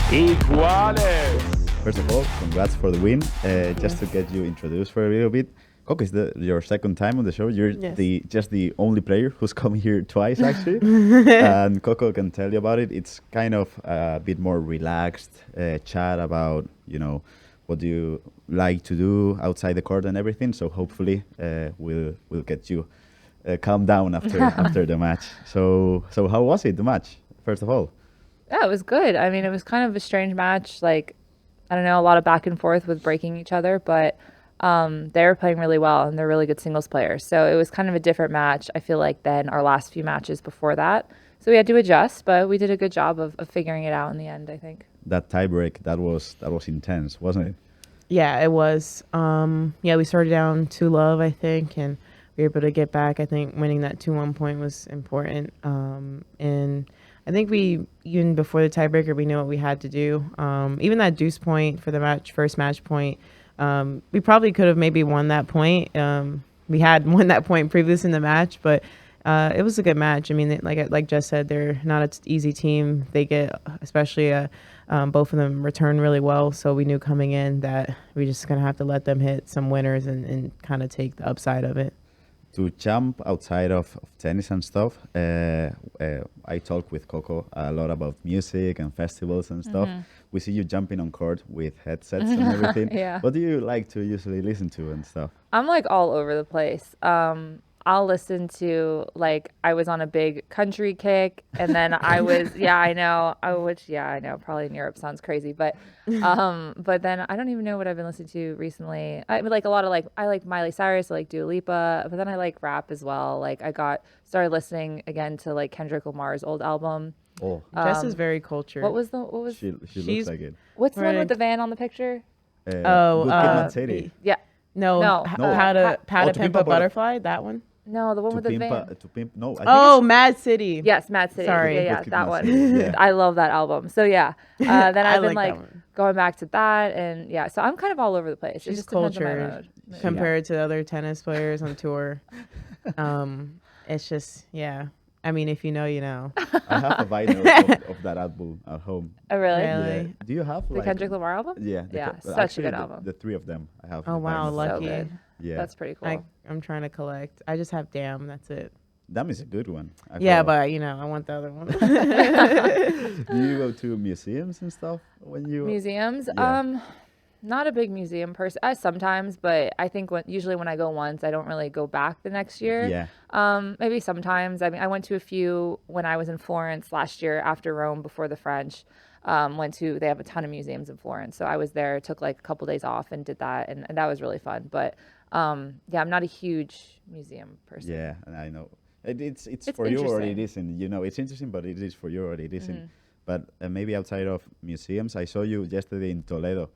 IGUALES. First of all, congrats for the win. Just to get you introduced for a little bit. Coco, is your second time on the show. You're just the only player who's come here twice, actually. And Coco can tell you about it. It's kind of a bit more relaxed chat about, what do you like to do outside the court and everything. So hopefully we'll get you calm down after the match. So how was it, the match, first of all? Yeah, it was good. I mean, it was kind of a strange match. Like, I don't know, a lot of back and forth with breaking each other, but they were playing really well and they're really good singles players. So it was kind of a different match, I feel like, than our last few matches before that. So we had to adjust, but we did a good job of figuring it out in the end, I think. That tiebreak, that was intense, wasn't it? Yeah, it was. We started down 2-love, I think, and we were able to get back. I think winning that 2-1 point was important. And I think even before the tiebreaker, we knew what we had to do. Even that deuce point for the first match point, we probably could have maybe won that point. We had won that point previous in the match, but it was a good match. I mean, like Jess said, they're not an easy team. They get, especially both of them return really well. So we knew coming in that we're just going to have to let them hit some winners and kind of take the upside of it. To jump outside of tennis and stuff, I talk with Coco a lot about music and festivals and stuff. We see you jumping on court with headsets and everything. Yeah. What do you like to usually listen to and stuff? I'm like all over the place. I'll listen to, like, I was on a big country kick, and then I was, I know, probably in Europe sounds crazy, but then I don't even know what I've been listening to recently. I like a lot of, I like Miley Cyrus, I like Dua Lipa, but then I like rap as well. Like, started listening again to, like, Kendrick Lamar's old album. Oh, Jess is very cultured. she looks like it. What's the one with the van on the picture? Good Kid, Mad City. Yeah. No. How to Pimp a Butterfly, that one? No, the one with the van. Mad City. Yes, Mad City. Sorry. Yeah, that one. Yeah. I love that album. So yeah, then I've been like going back to that, and yeah, so I'm kind of all over the place. She's it just depends on my cultured mood. compared to other tennis players on tour. It's just, I mean, if you know, you know. I have a vinyl of that album at home. Oh really? Really? Yeah. Do you have The Kendrick Lamar album? Yeah. Such a good album. The three of them I have. Oh wow, vinyl. lucky. So good. Yeah. That's pretty cool. I'm trying to collect. I just have Damn. That's it. Damn is a good one. But I want the other one. Do you go to museums and stuff when you? Museums? Yeah. Not a big museum person. Sometimes, but I think usually when I go once, I don't really go back the next year. Yeah. Maybe sometimes. I mean, I went to a few when I was in Florence last year after Rome before the French. They have a ton of museums in Florence. So I was there, took like a couple days off and did that. And that was really fun. But I'm not a huge museum person. Yeah, and I know. It's for you or it isn't. It's interesting, but it is for you or it isn't. But maybe outside of museums, I saw you yesterday in Toledo.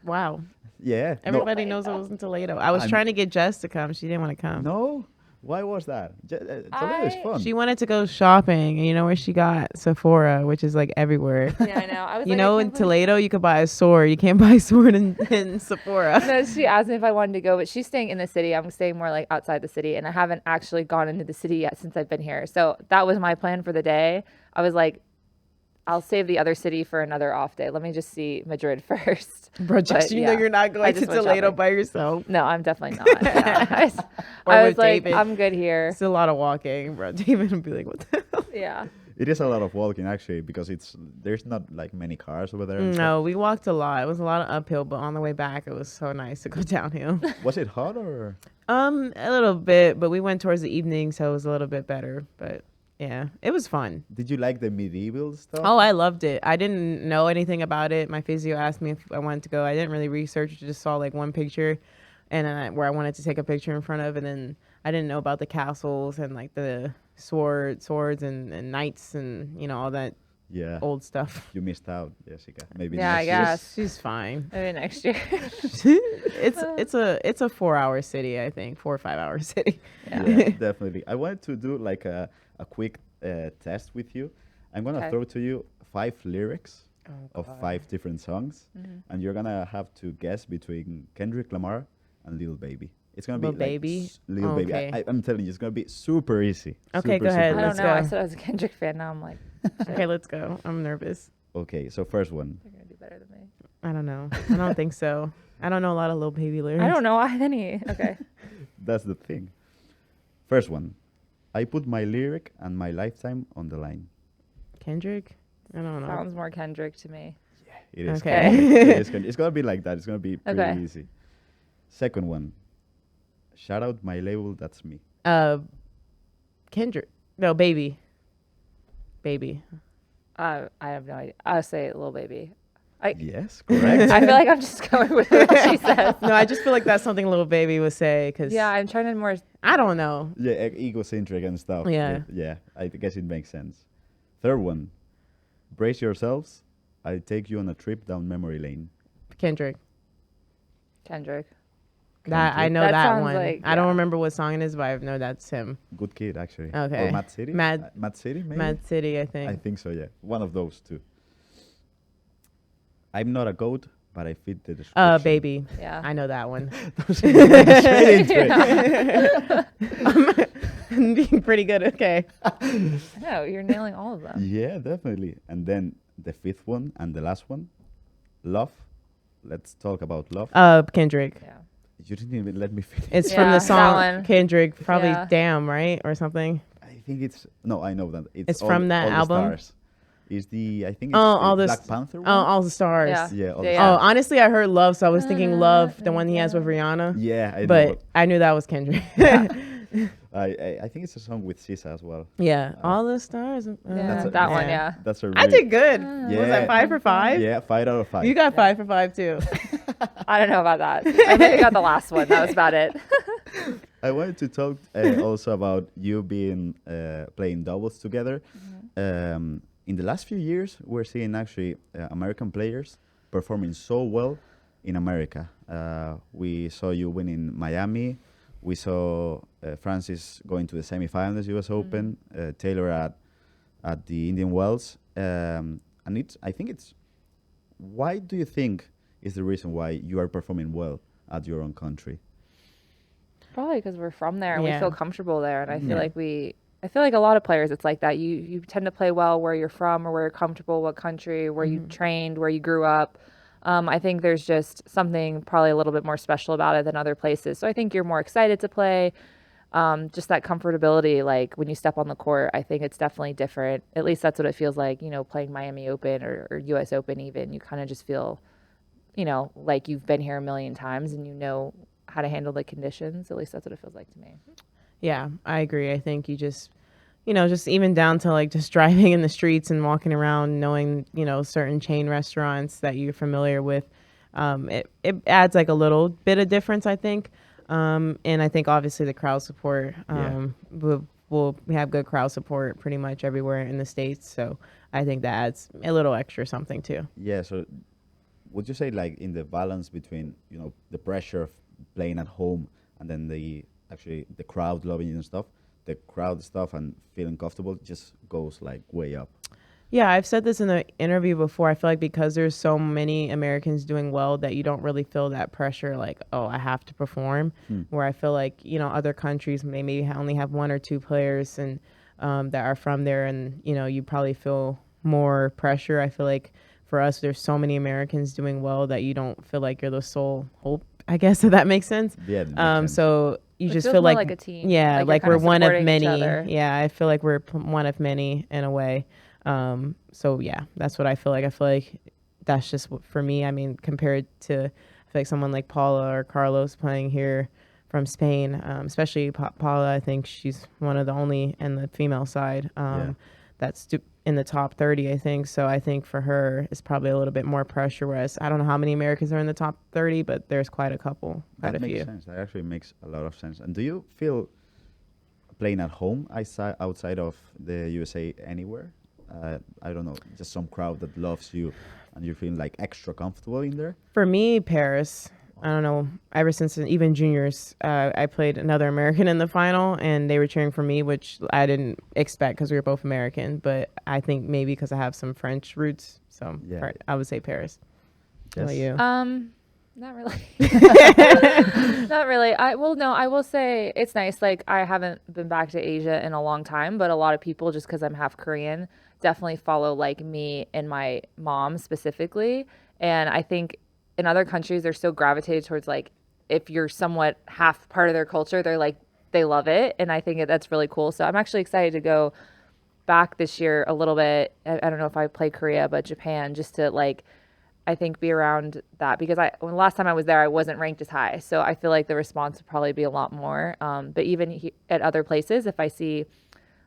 Wow. Yeah. Everybody knows I was in Toledo. I was trying to get Jess to come. She didn't want to come. No? Why was that? Toledo is fun. She wanted to go shopping, and you know where she got? Sephora, which is like everywhere. Yeah, I know. In Toledo, you could buy a sword. You can't buy a sword in Sephora. No, she asked me if I wanted to go, but she's staying in the city. I'm staying more like outside the city, and I haven't actually gone into the city yet since I've been here. So that was my plan for the day. I was like, I'll save the other city for another off day. Let me just see Madrid first. Bro, Jess, know you're not going to Toledo by yourself. No, I'm definitely not. Yeah. I was like, David. I'm good here. It's a lot of walking, bro. David would be like, what the hell? Yeah. It is a lot of walking, actually, because there's not like many cars over there. No, we walked a lot. It was a lot of uphill, but on the way back, it was so nice to go downhill. Was it hot or? A little bit, but we went towards the evening, so it was a little bit better. But yeah, it was fun. Did you like the medieval stuff? Oh, I loved it. I didn't know anything about it. My physio asked me if I wanted to go. I didn't really research. Just saw like one picture, and where I wanted to take a picture in front of, and then I didn't know about the castles and like the swords and knights and all that old stuff. You missed out, Jessica. Maybe I next guess she's fine. Maybe next year. It's a 4-hour city, I think, 4 or 5 hour city. Yeah, definitely. I wanted to do like a quick test with you. I'm gonna throw to you 5 lyrics of 5 different songs, and you're gonna have to guess between Kendrick Lamar and Lil Baby. It's gonna be Lil Baby. I'm telling you, it's gonna be super easy. Okay, go ahead. I Let's don't know. go. I said I was a Kendrick fan. Now I'm like, okay, let's go. I'm nervous. Okay, so first one. You're gonna do better than me. I don't know. I don't think so. I don't know a lot of Lil Baby lyrics. I don't know any. Okay. That's the thing. First one. I put my lyric and my lifetime on the line. Kendrick? I don't know. Sounds more Kendrick to me. It is. Okay. It's gonna be like that. It's gonna be pretty Okay. easy. Second one. Shout out my label. That's me. Kendrick. No, Baby. Baby. I have no idea. I'll say Lil Baby. Yes, correct. I feel like I'm just going with what she says. No, I just feel like that's something Lil Baby would say. Cause Yeah, I'm trying to more. I don't know. Yeah, egocentric and stuff. Yeah. Yeah, I guess it makes sense. Third one. Brace yourselves. I'll take you on a trip down memory lane. Kendrick. Kendrick. That I know That that sounds one. like- I don't yeah. remember what song it is, but I know that's him. Good kid, actually. Okay. Or Mad City? Mad- Mad City, maybe? Mad City, I think. I think so, yeah. One of those two. I'm not a goat, but I fit the description. Baby. Yeah. I know that one. Straight into it. I'm being pretty good. Okay. No, you're nailing all of them. Yeah, definitely. And then the fifth one and the last one. Love. Let's talk about love. Kendrick. Yeah. You didn't even let me finish. It's Yeah, from the that song one. Kendrick, probably Yeah. Damn, right? Or something. I think it's... No, I know that. It's from that all the album? Stars. Is the... I think it's All the the Black st- Panther one? All the stars. Yeah. Yeah, all Yeah, the yeah. Oh, honestly, I heard Love, so I was thinking Love, the one he has with Rihanna. Yeah, I know. But I knew that was Kendrick. I think it's a song with Sisa as well. Yeah. All the stars. Yeah, That's a- that one, yeah. That's a I really- did good. Yeah. Was that 5 for 5? Yeah, 5 out of 5. You got 5 for 5 too. I don't know about that. I think I got the last one. That was about it. I wanted to talk also about you being playing doubles together. In the last few years, we're seeing actually American players performing so well in America. We saw you win in Miami. We saw Francis going to the semifinals US Open. Taylor at the Indian Wells. And I think it's. Why do you think is the reason why you are performing well at your own country? Probably because we're from there and we Yeah. feel comfortable there. And I feel like a lot of players, it's like that. You tend to play well where you're from or where you're comfortable, what country, where you trained, where you grew up. I think there's just something probably a little bit more special about it than other places. So I think you're more excited to play. Just that comfortability, like when you step on the court, I think it's definitely different. At least that's what it feels like, playing Miami Open or US Open even. You kind of just feel, like you've been here a million times and you know how to handle the conditions. At least that's what it feels like to me. Yeah, I agree. I think you just, just even down to like just driving in the streets and walking around, knowing, certain chain restaurants that you're familiar with, it adds like a little bit of difference, I think. And I think obviously the crowd support, we have good crowd support pretty much everywhere in the States. So I think that adds a little extra something too. Yeah, so would you say like in the balance between, the pressure of playing at home and then the crowd loving you and stuff, the crowd stuff and feeling comfortable just goes like way up? Yeah, I've said this in the interview before. I feel like because there's so many Americans doing well that you don't really feel that pressure like, oh, I have to perform. Where I feel like, other countries may maybe only have 1 or 2 players and that are from there and, you probably feel more pressure. I feel like for us, there's so many Americans doing well that you don't feel like you're the sole hope, I guess, if that makes sense. Yeah. That makes sense. So you It just feels feel more like like a team. Yeah, Like like you're we're kinda one of supporting each many. other. Yeah, I feel like we're one of many in a way. So yeah, that's what I feel like. I feel like that's just for me. I mean, compared to I feel like someone like Paula or Carlos playing here from Spain, especially Paula. I think she's one of the only in the female side that's in the top 30. I think so. I think for her it's probably a little bit more pressure. Whereas I don't know how many Americans are in the top 30, but there's quite a couple, quite That a makes few. sense. That actually makes a lot of sense. And do you feel playing at home outside of the USA anywhere? I don't know, just some crowd that loves you and you're feeling like extra comfortable in there? For me, Paris, I don't know, ever since even juniors, I played another American in the final and they were cheering for me, which I didn't expect because we were both American. But I think maybe because I have some French roots. So Yeah. I would say Paris. How about Yes. you? Not really. Not really. I will say it's nice. Like, I haven't been back to Asia in a long time, but a lot of people, just because I'm half Korean, definitely follow like me and my mom specifically. And I think in other countries, they're so gravitated towards like, if you're somewhat half part of their culture, they're like, they love it. And I think that's really cool. So I'm actually excited to go back this year a little bit. I don't know if I play Korea, but Japan, just to like, I think be around that, because when the last time I was there, I wasn't ranked as high. So I feel like the response would probably be a lot more. But even at other places, if I see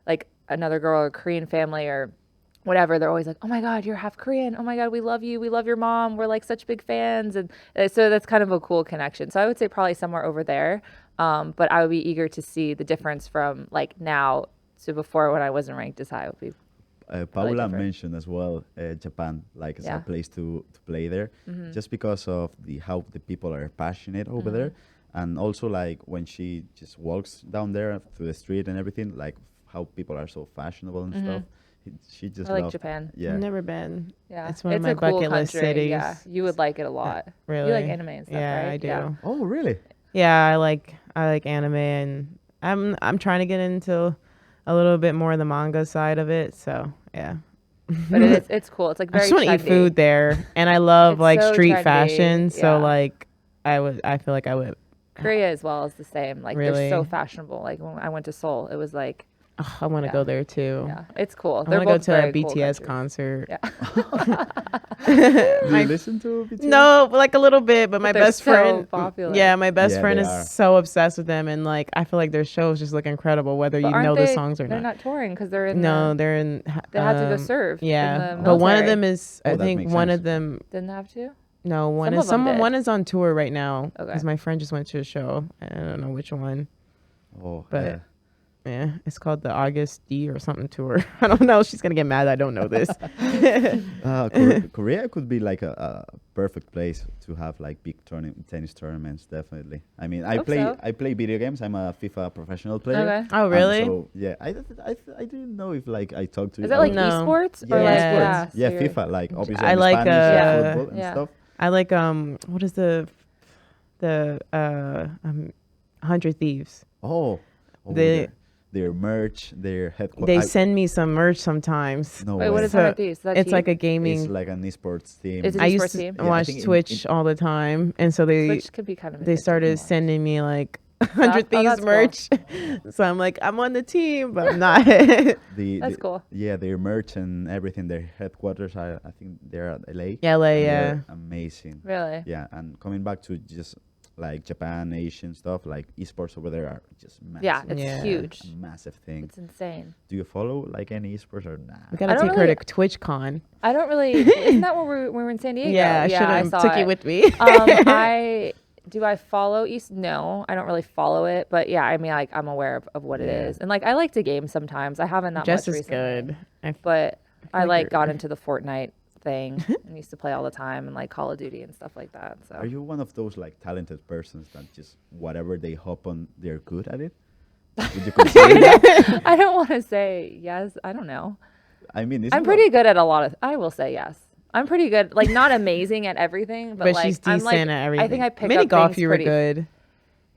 like another girl or Korean family or whatever, they're always like, oh my God, you're half Korean. Oh my God, we love you. We love your mom. We're like such big fans. And so that's kind of a cool connection. So I would say probably somewhere over there. But I would be eager to see the difference from like now to before, when I wasn't ranked as high. Would be Paula mentioned as well Japan, like as a place to play there, just because of how the people are passionate over there, and also like when she just walks down there through the street and everything, like how people are so fashionable and stuff. She just I like Japan. Yeah, I've never been. Yeah, it's one of my cool bucket list country. cities. Yeah, you would like it a lot. Really, you like anime and stuff, yeah, right? I do. Yeah. Oh, really? Yeah, I like anime, and I'm trying to get into a little bit more of the manga side of it. So yeah. But it's cool. It's like very I just want to eat food there, and I love It's like so street trendy, fashion. So yeah. like I feel like I would. Korea as well is the same. Like Really? they're so fashionable. Like when I went to Seoul, it was like, Oh, I want to go there too. yeah, it's cool. I They're want to go both to a very cool BTS countries. concert. Yeah. Do you listen to BTS? No, like a little bit, but my they're best so friend, popular. yeah, my best Yeah, friend they is are. so obsessed with them, and like I feel like their shows just look incredible, whether But you aren't know they, the songs or they're not. not touring because they're in. No, they're in. They had to go serve. Yeah, in the but one of military. them is. Oh, I that think makes one sense. of them. Didn't have to. No, one Some is of them someone. did. One is on tour right now Okay. because my friend just went to a show. I don't know which one. Oh, But- yeah. Yeah, it's called the August D or something tour. I don't know. She's gonna get mad. I don't know this. Korea could be like a perfect place to have like big tennis tournaments. Definitely. I mean, I Hope play so. I play video games. I'm a FIFA professional player. Okay. Oh, And really? so yeah, I didn't know if like I talked to. Is that like No. esports yeah, or like esports. so Yeah, you're- FIFA. Like obviously I I'm like, Spanish, football and Yeah. stuff. I like what is the 100 Thieves. Oh, They- their merch, their headquarters. They send me some merch sometimes. No Wait, way. what is So 100 Thieves? Is that It's like a team? gaming. It's like an esports team. Is it I esports used to team? Yeah, I watch think Twitch all the time, and so Twitch could be kind of. they addictive started to watch. sending me like 100 Oh, Thieves that's cool. merch. So I'm like, I'm on the team, but I'm not. That's cool. Yeah, their merch and everything. Their headquarters are, I think, they're at LA. LA, And yeah. they're amazing. Really? Yeah, and coming back to just like Japan, Asian stuff, like esports over there are just massive. Yeah, it's Yeah. huge. A massive thing. It's insane. Do you follow like any esports or nah? We gotta I don't take her really- to TwitchCon. I don't really. Isn't that where we were in San Diego? Yeah, I should have saw took it. you with me. I follow East? No, I don't really follow it, but yeah, I mean, like I'm aware of what it Yeah. is, and like I like to game sometimes. I haven't that Jess much is recently, good. I but I like like you're- got into the Fortnite thing and used to play all the time and like Call of Duty and stuff like that. So Are you one of those like talented persons that just whatever they hop on, they're good at it? Would you consider that? I don't want to say yes. I don't know. I mean, I'm pretty good at a lot of. I will say yes. I'm pretty good. Like not amazing at everything, but, but like she's I'm decent like at everything. I think I pick Mini up golf, things you were pretty. good.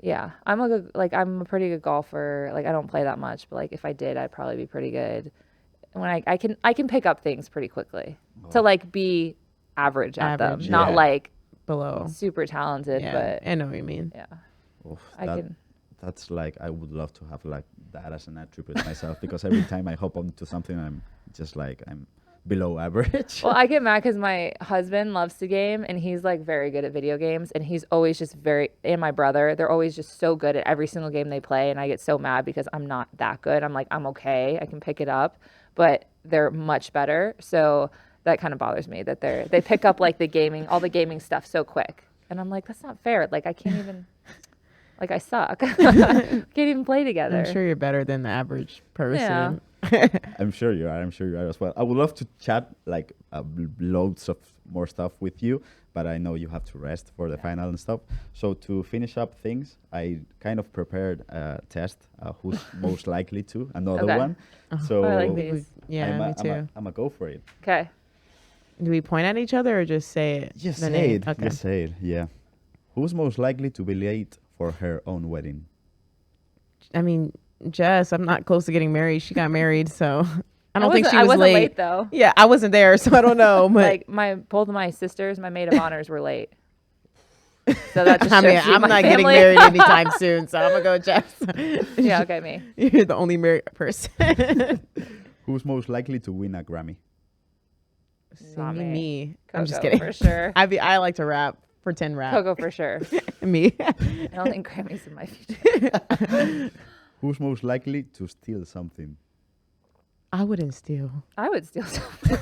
Yeah, I'm a pretty good golfer. Like I don't play that much, but like if I did, I'd probably be pretty good. When I can pick up things pretty quickly to like be average at Average, them, not yeah. like Below. super talented, Yeah, but I know what you mean. yeah, Oof, I can. That's like I would love to have like that as an attribute myself because every time I hop onto something, I'm just like I'm below average. Well, I get mad because my husband loves to game and he's like very good at video games and he's always just and my brother, they're always just so good at every single game they play. And I get so mad because I'm not that good. I'm like, I'm okay. I can pick it up, but they're much better. So that kind of bothers me that they pick up like all the gaming stuff so quick. And I'm like, that's not fair. Like I can't even, like I suck. Can't even play together. I'm sure you're better than the average person. I'm sure you are. I'm sure you are as well. I would love to chat like loads of more stuff with you, but I know you have to rest for the final and stuff. So to finish up things, I kind of prepared a test. Who's most likely to another Okay. one? So I like these. Yeah, me too. I'm a go for it. Okay. Do we point at each other or just say it? Just the say name? it. Okay. Just say it. Yeah. Who's most likely to be late for her own wedding? I mean, Jess, I'm not close to getting married. She got married, so I don't think she I was wasn't late. late though. Yeah, I wasn't there, so I don't know. But Like both of my sisters, my maid of honors were late. So that just I mean, shows you I'm my not getting family. married anytime soon, so I'm gonna go Jess. Yeah, okay, me. You're the only married person. Who's most likely to win a Grammy? Not me. Coco, I'm just kidding. for sure. I like to rap, pretend rap. Coco for sure. Me. I don't think Grammy's in my future. Who's most likely to steal something? I wouldn't steal. I would steal something.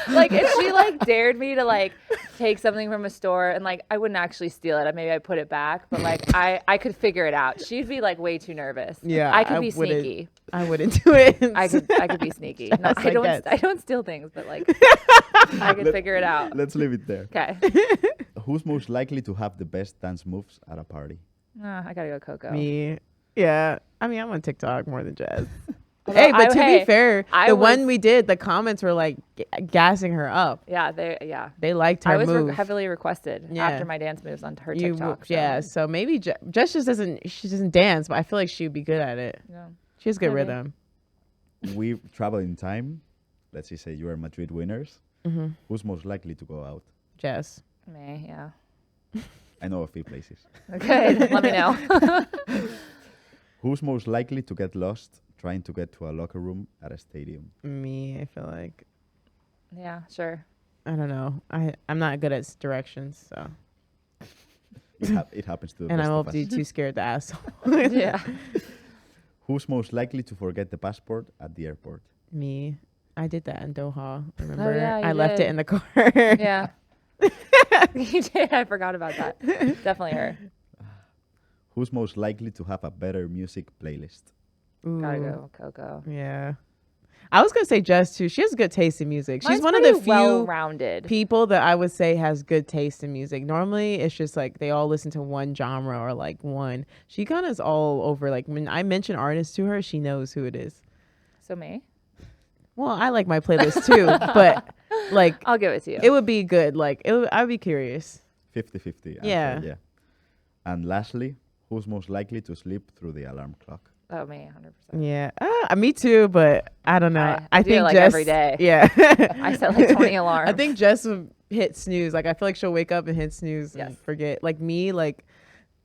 Like if she like dared me to like take something from a store and like I wouldn't actually steal it. Maybe I'd put it back, but like I could figure it out. She'd be like way too nervous. Yeah, I could be sneaky. I wouldn't do it. I could be sneaky. No, I don't steal things, but like I could figure it out. Let's leave it there. Okay. Who's most likely to have the best dance moves at a party? I gotta go Coco. Me. Yeah. I mean, I'm on TikTok more than Jess. Although Hey, but to be fair, I the was- one we did, the comments were like gassing her up. Yeah, They liked her I was move. heavily requested Yeah. after my dance moves on her You TikTok. yeah, so maybe Jess just doesn't dance, but I feel like she would be good at it. Yeah. She has good Maybe. rhythm. We travel in time. Let's just say you are Madrid winners. Mm-hmm. Who's most likely to go out? Jess. Me, yeah. I know a few places. Okay, let me know. Who's most likely to get lost trying to get to a locker room at a stadium? Me, I feel like. Yeah, sure. I don't know. I'm not good at directions, so. It happens to the And best I'm of us. obviously too scared to ask. Yeah. Who's most likely to forget the passport at the airport? Me. I did that in Doha. Remember? yeah, you I left it did. in the car. Yeah. You did. I forgot about that. Definitely her. Who's most likely to have a better music playlist? Gotta Ooh, go Coco. Yeah. I was gonna say Jess too. She has good taste in music. She's Mine's one of the pretty few well-rounded. people that I would say has good taste in music. Normally, it's just like they all listen to one genre or like one. She kind of is all over. Like when I mention artists to her, she knows who it is. So me? Well, I like my playlist too, but like I'll give it to you. it would be good. Like I'd be curious. 50-50. Yeah. answer, yeah. And lastly, who's most likely to sleep through the alarm clock? Oh, me, 100%. Yeah, me too. But I don't know. I do think it, like, Jess, every day. Yeah, I set like 20 alarms. I think Jess would hit snooze. Like I feel like she'll wake up and hit snooze Yes. and forget. Like me, like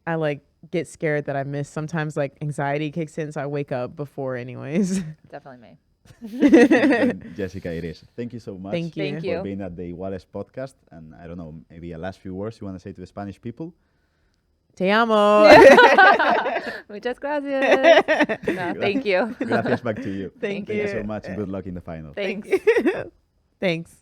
I like get scared that I miss. Sometimes like anxiety kicks in, so I wake up before anyways. Definitely me. Then, Jessica, it is. Thank you so much Thank you. Thank for you. being at the IGUALES podcast. And I don't know, maybe a last few words you want to say to the Spanish people? Te amo. Muchas gracias. No, thank you. Gracias back to you. Thank Thank you you. so much and good luck in the final. Thanks. Thanks.